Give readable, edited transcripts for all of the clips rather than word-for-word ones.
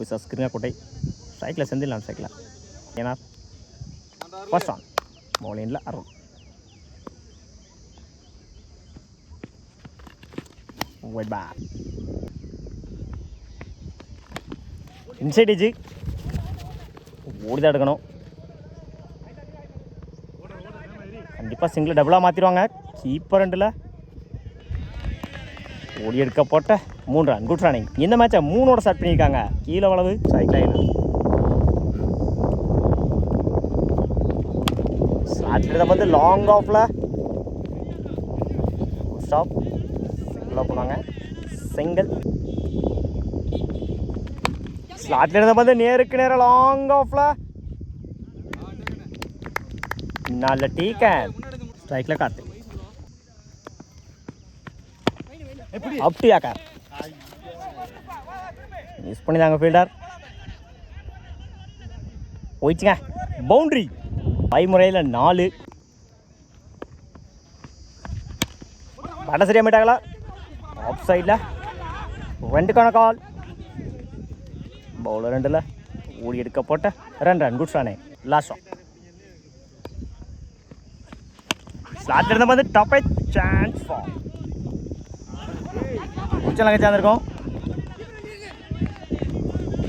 விசஸ்கிருங்க கோட்டை ஸ்ட்ரைக்கில் செந்தில் ஸ்ட்ரைக்கில் ஏன்னா ஃபர்ஸ்ட் ஆன் பவுலிங்கில் Arun wide back inside edge ஓடிதான் எடுக்கணும். கண்டிப்பாக சிங்கிள் டபுளாக மாற்றிடுவாங்க. கீப்பர் ரெண்டில் ஓடி எடுக்க போட்ட 3 ரன். Good running. இந்த மேட்சை 3 ஸ்டார்ட் பண்ணியிருக்காங்க. கீழே வளவு சைக்கிள் ஸ்டார்ட்ல வந்து லாங் ஆஃபில் ஸ்டாப் சிங்கிளாக போனாங்க. சிங்கிள் ஸ்லாட்ல இருந்த வந்து நேருக்கு நேரம் லாங் ஆஃப்ல நல்ல டீக்கன் ஸ்ட்ரைக்ல கார்த்திக் அப்படியாக்கா மிஸ் பண்ணிதாங்க ஃபீல்டர். போயிடுச்சுங்க பவுண்டரி. முறையில் 4 பட சரியா மீட்டாங்களா ஆஃப் சைடில் 2க்கான கால். பவுலர் 2ல் ஓடி எடுக்க போட்ட 2 run. Good run. Last one slot இருந்த வந்து டாப் சான்ஸ் ஃபார் உச்சலங்க சேர்ந்துருக்கோம்.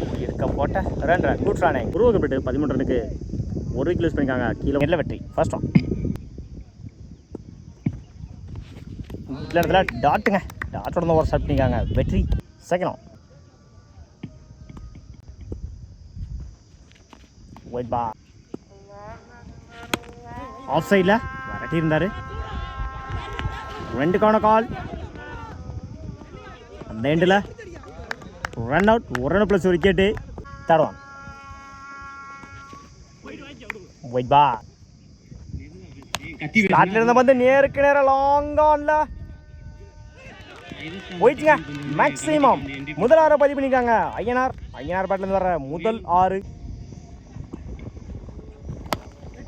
ஓடி எடுக்க போட்ட 2 ரன். Good run. குருவ கம்ப்ளீட் 13 ரனுக்கு 1 விக்கெட் லூஸ் பண்ணியிருக்காங்க. கீழே நெல்ல வெற்றி. ஃபர்ஸ்ட் ஆன் இந்த இடத்துல டாட்டுங்க டாட்டோட தான் ஓவர் ஸ்டார்ட் பண்ணியிருக்காங்க. வெற்றி. Second one wide ball off சைடில் விரட்டி இருந்தார். 2க்கான கால். அந்த எண்டில் run out. 1 run plus 1 wicket. Third one wide ball ஸ்டார்ட்ல இருந்த வந்து நேருக்கு நேரம் லாங் ஆன்ல போயிடுச்சுங்க. மேக்ஸிமம் முதல் 6 பதிவு பண்ணியிருக்காங்க. ஐயனார் பேட்லேருந்து வர முதல் 6.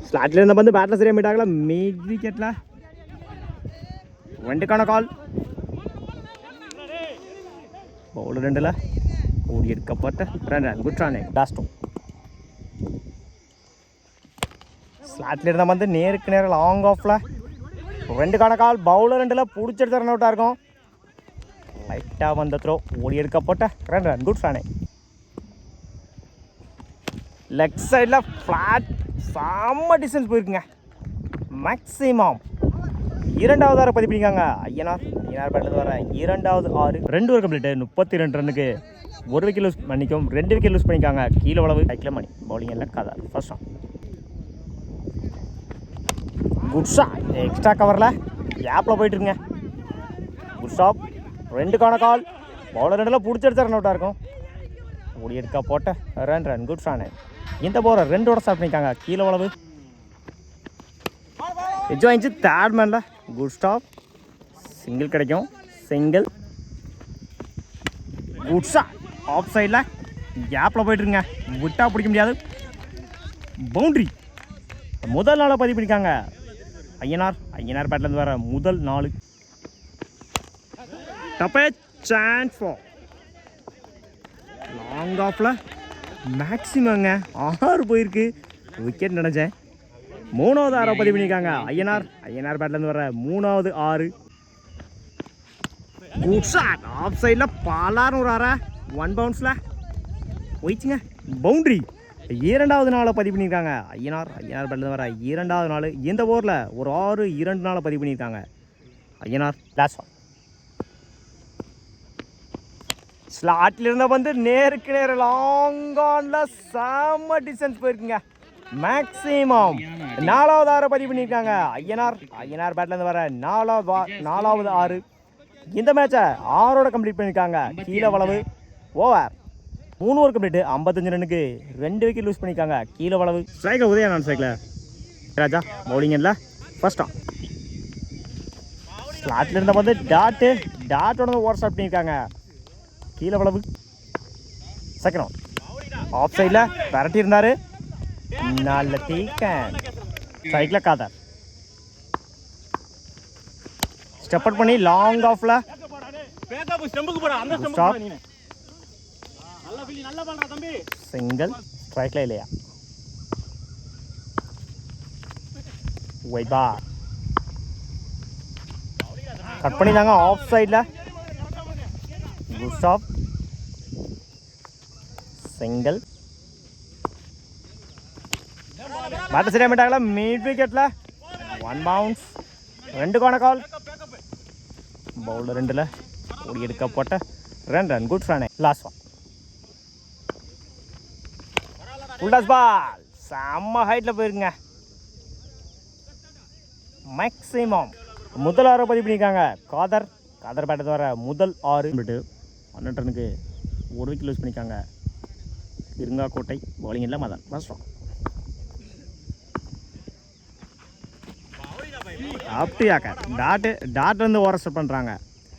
ஸ்லாட்ல இருந்த வந்து பேட்டில் சரியாக மீட்டாங்களா மிட் விக்கெட்டில் 2க்கான கால். பவுலர் 2ல் ஓடி எடுக்கப்பட்ட 2 run. Good run. Last one ஸ்லாட்ல இருந்த வந்து நேருக்கு நேரம் லாங் ஆஃப்ல 2க்கான கால். பவுலர் 2ல் பிடிச்செடுத்த ரன் அவுட்டாக இருக்கும். லைட்டாக வந்த த்ரோ ஓடி எடுக்கப்பட்ட 2 ரன். Good run. லெக் சைடில் ஃப்ளாட் செம்ம டிஸ்டன்ஸ் போயிருக்குங்க. மேக்ஸிமம் 2வது 6 பதிவு பண்ணியிருக்காங்க. ஐயனார் பேட்டில் வர 2வது 6. 2 ஓவர் கம்ப்ளீட்டு 32 ரன்னுக்கு 1 விக்கெட் லூஸ் பண்ணிக்கும். 2 விக்கெட் லூஸ் பண்ணியிருக்காங்க. கீழே வளவு சைக்கிள் மணி. பவுலிங் எல்லாம் கதார். First one good shot. Extra கவரில் கேப்பில் போயிட்டுருங்க. Good stop. 2க்கான கால். பவுலர் 2ல் பிடிச்செடுத்த ரன் அவுட்டாக இருக்கும். ஓடி எடுக்க போட்ட 2 ரன். Good run. இந்த பவுலர் 2 ஓவர் ஸ்டார்ட் பண்ணியிருக்காங்க. கீழே வளவு எஜ்ஜாயிஞ்சு தேர்ட் மேனில் குட் ஸ்டாப். சிங்கிள் கிடைக்கும். Single good shot. ஆஃப் சைடில் கேப்பில் போயிட்டுருங்க. விட்டா பிடிக்க முடியாது. பவுண்ட்ரி. முதல் 4 பதிவு பண்ணியிருக்காங்க. ஐயனார் பேட்லேருந்து வர முதல் 4. டப்பே சான்ஸ் ஃபார் லாங் ஆஃபில் மேக்ஸிமங்க 6 போயிருக்கு. விக்கெட் நினைச்சேன். 3வது 6 பதிவு பண்ணியிருக்காங்க. ஐயனார் பேட்லேருந்து வர 3வது 6. Good shot. ஆஃப் சைடில் பாலார்னு ஒரு 6 1 பவுன்ஸில் போயிடுச்சுங்க. பவுண்ட்ரி. 2வது 4 பதிவு பண்ணியிருக்காங்க. ஐயனார் பேட்லேருந்து வர 2வது 4. இந்த ஓவரில் ஒரு 6 2 4 பதிவு பண்ணியிருக்காங்க. ஐயனார் லாஸ்ட் ஒன் ஸ்லாட்ல இருந்த வந்து நேருக்கு நேரம் லாங் ஆன்ல செம்ம டிஸ்டன்ஸ் போயிருக்குங்க. மேக்ஸிமம் 4வது 6 பதிவு பண்ணியிருக்காங்க. ஐயனார் பேட்லேருந்து வர 4வது 6. இந்த மேட்சை 6ஓட கம்ப்ளீட் பண்ணியிருக்காங்க. கீழே வளவு ஓவர் 3 ஓவர் கம்ப்ளீட்டு 55 ரன்னுக்கு 2 விக்கெட் லூஸ் பண்ணியிருக்காங்க. கீழே வளவு ஸ்ட்ரைக்கில் உதயநாதன் ஸ்ட்ரைக்கில் ராஜா பவுலிங் இல்லை. ஃபர்ஸ்ட் ஆன் ஸ்லாட்ல இருந்த வந்து டாட்டோட ஓவர் ஸ்டார்ட் பண்ணியிருக்காங்க. கீழே வளவு செகண்ட் ஆன் ஆஃப் சைடில் விரட்டி இருந்தார். நல்ல டீக்கன் ஸ்ட்ரைக்கில் காதார் ஸ்டெப் அவுட் பண்ணி லாங் ஆஃப்ல சிங்கிள். ஸ்ட்ரைக்கில் இல்லையா? Wide ball. கட் பண்ணிட்டாங்க ஆஃப் சைடில். Good stop. சிங்கிள். பேட்டர் சரியாக மாட்டாங்களா? மிட் விக்கெட்டில் 1 பவுன்ஸ். 2 கோன கால். பவுலர் 2ல் ஓடி எடுக்கப்பட்ட run. Good run. Last one. Full toss ball செம்ம ஹைட்டில் போயிருக்குங்க. மேக்ஸிமம் முதல் 6 பதிவு பண்ணியிருக்காங்க. காதர் பேட்டர் வர முதல் 6 விட்டு 12 ரனுக்கு 1 விக்கெட் லூஸ் பண்ணியிருக்காங்க. இருங்காக்கோட்டை பவுலிங் இல்லை மதன். First one. அப்படியாக்க டாட் வந்து ஓவர் ஸ்டெப் பண்ணுறாங்க.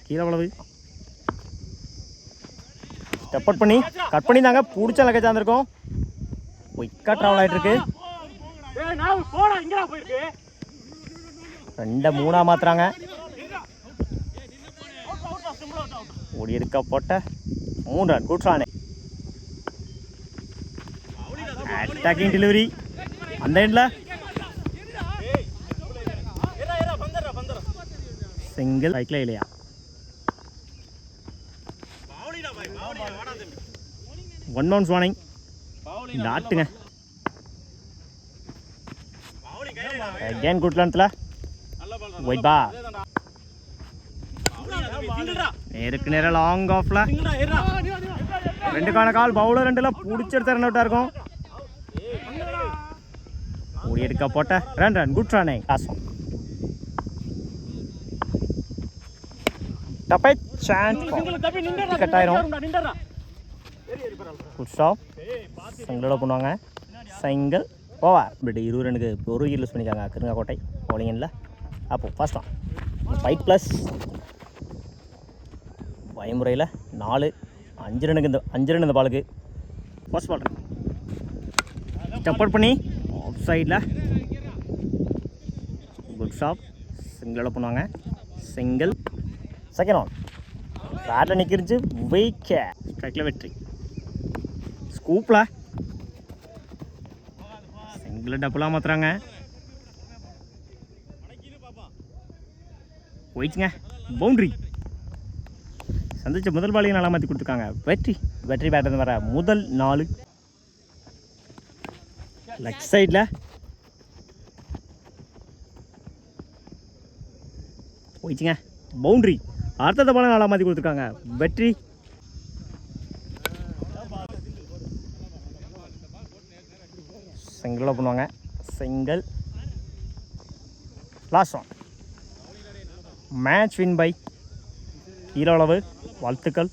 கீழே உழவு ஸ்டெப் அவுட் பண்ணி கட் பண்ணியிருந்தாங்க. பிடிச்ச லக்கேஜ் ஆந்திருக்கும். குயிக்காக ட்ராவல் ஆகிட்டு இருக்கு. 2-3 மாத்துறாங்க. ஓடி எடுக்கப்பட்ட 3 run. Good run. Attacking delivery அந்த எண்டில். சிங்கிள். சைக்கிள் இல்லையா? One bounce warning. டாட்டுங்க. அகேன் குட் லென்த்தில். Wide ball. நேருக்கு நேரம் லாங் ஆஃப்ல 2 கான கால். பவுலர் 2ல் பிடிச்செடுத்த ரன் அவுட்டாக இருக்கும். ஓடி எடுக்க போட்ட ரன். Good run. காசம் டப்பை சான்ஸ் கட் ஆயிரும். Good stop. சிங்கிளோட பண்ணுவாங்க. Single over. பட் 20 ரனுக்கு 1 விக்கெட் லூஸ் பண்ணிக்காங்க கிருங்காக்கோட்டை பவுலிங்கில். அப்போது ஃபர்ஸ்ட் ஒன். 5 ப்ளஸ் பயமுறையில் 4. 5 ரனுக்கு 5 ரன் இந்த பாலுக்கு. ஃபர்ஸ்ட் பால் ஸ்டெப் அவுட் பண்ணி ஆஃப் சைடில். Good stop. சிங்கிளோட பண்ணுவாங்க. சிங்கிள். Second one. பேட்டில் நிற்கிருச்சு. விக்கெட். ஸ்ட்ரைக்கில் வெற்றி. ஸ்கூப்பில் சிங்கிள் டப்புலாம் மாற்றுறாங்க. போயிடுச்சுங்க. பவுண்ட்ரி. சந்திச்ச முதல் பாலையும் நல்லா மாற்றி கொடுத்துருக்காங்க. வெற்றி பேட்டர் வர முதல் 4. லெஃப்ட் சைடில் போயிடுச்சுங்க. பவுண்ட்ரி. அடுத்த பாலை நல்லா மாற்றி கொடுத்துருக்காங்க. வெற்றி. சிங்கிளாக பண்ணுவாங்க. Single. Last one. Match win by ஈரோளவு. வாழ்த்துக்கள்.